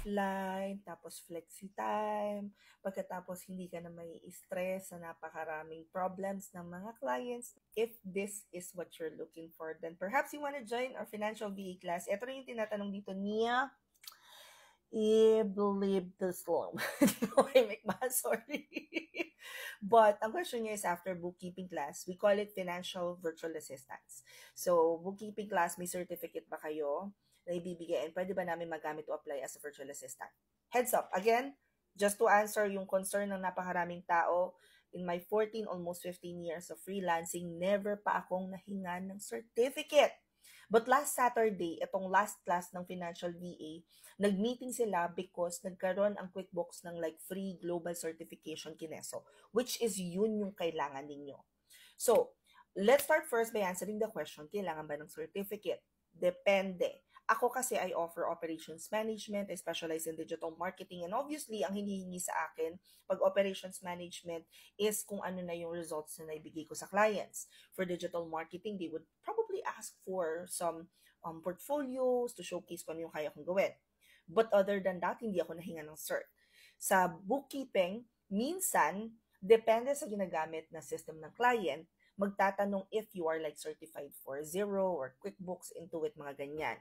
offline, tapos flexi time, pagkatapos hindi ka na may stress sa napakaraming problems ng mga clients. If this is what you're looking for, then perhaps you want to join our financial VA class. Ito rin yung tinatanong dito niya. I-believe this long. Sorry. But ang question niya is after bookkeeping class, we call it financial virtual assistants. So, bookkeeping class, may certificate ba kayo na ibibigay and pwede ba namin magamit to apply as a virtual assistant? Heads up, again, just to answer yung concern ng napakaraming tao, in my 14, almost 15 years of freelancing, never pa akong nahinga ng certificate. But last Saturday, itong last class ng Financial VA, nag-meeting sila because nagkaroon ang QuickBooks ng like free global certification kineso, which is yun yung kailangan ninyo. So, let's start first by answering the question, kailangan ba ng certificate? Depende. Ako kasi I offer operations management, I specialize in digital marketing, and obviously, ang hinihingi sa akin pag operations management is kung ano na yung results na naibigay ko sa clients. For digital marketing, they would probably ask for some portfolios to showcase kung ano yung kaya kong gawin. But other than that, hindi ako nahinga ng cert. Sa bookkeeping, minsan, depende sa ginagamit na system ng client, magtatanong if you are like certified for Xero or QuickBooks, Intuit, mga ganyan.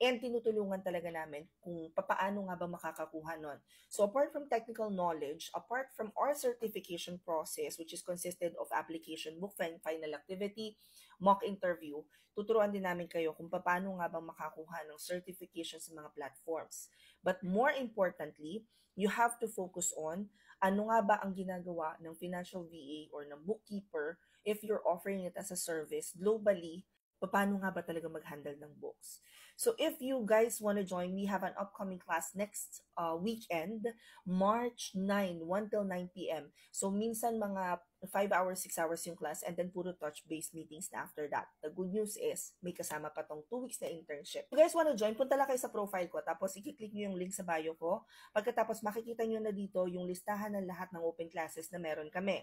And tinutulungan talaga namin kung papaano nga ba makakakuha nun. So apart from technical knowledge, apart from our certification process, which is consisted of application book, final activity, mock interview, tuturuan din namin kayo kung paano nga ba makakuha ng certification sa mga platforms. But more importantly, you have to focus on ano nga ba ang ginagawa ng financial VA or ng bookkeeper if you're offering it as a service globally, paano nga ba talaga mag-handle ng books. So if you guys want to join, we have an upcoming class next weekend, March 9, 1 till 9 p.m. So minsan mga 5 hours, 6 hours yung class and then puro touch-based meetings na after that. The good news is, may kasama pa tong 2 weeks na internship. If you guys want to join, punta lang kayo sa profile ko, tapos i-click nyo yung link sa bio ko. Pagkatapos makikita nyo na dito yung listahan ng lahat ng open classes na meron kami.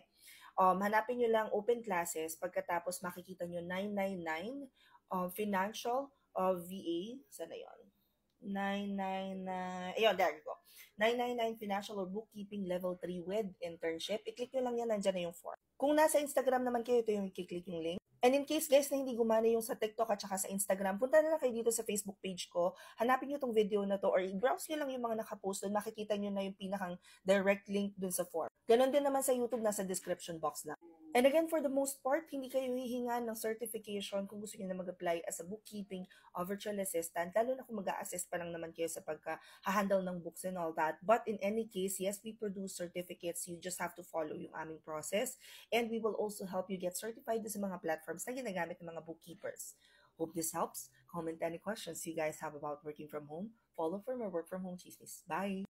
Hanapin nyo lang open classes, pagkatapos makikita nyo 999 financial VA, sana yun? 999, ayun, there you go. 999 financial or bookkeeping level 3 with internship. I-click nyo lang yan, nandyan na yung form. Kung nasa Instagram naman kayo, ito yung i-click yung link. And in case guys na hindi gumana yung sa TikTok at saka sa Instagram, punta na lang kayo dito sa Facebook page ko. Hanapin nyo tong video na to or i-browse nyo lang yung mga nakapost doon. Makikita nyo na yung pinakang direct link dun sa form. Ganon din naman sa YouTube, nasa description box na. And again, for the most part, hindi kayo hihingan ng certification kung gusto niyo na mag-apply as a bookkeeping or virtual assistant, lalo na kung mag-a-assist pa lang naman kayo sa pagka-handle ng books and all that. But in any case, yes, we produce certificates. You just have to follow yung aming process. And we will also help you get certified sa mga platforms na ginagamit ng mga bookkeepers. Hope this helps. Comment any questions you guys have about working from home. Follow for more work from home chismis. Bye!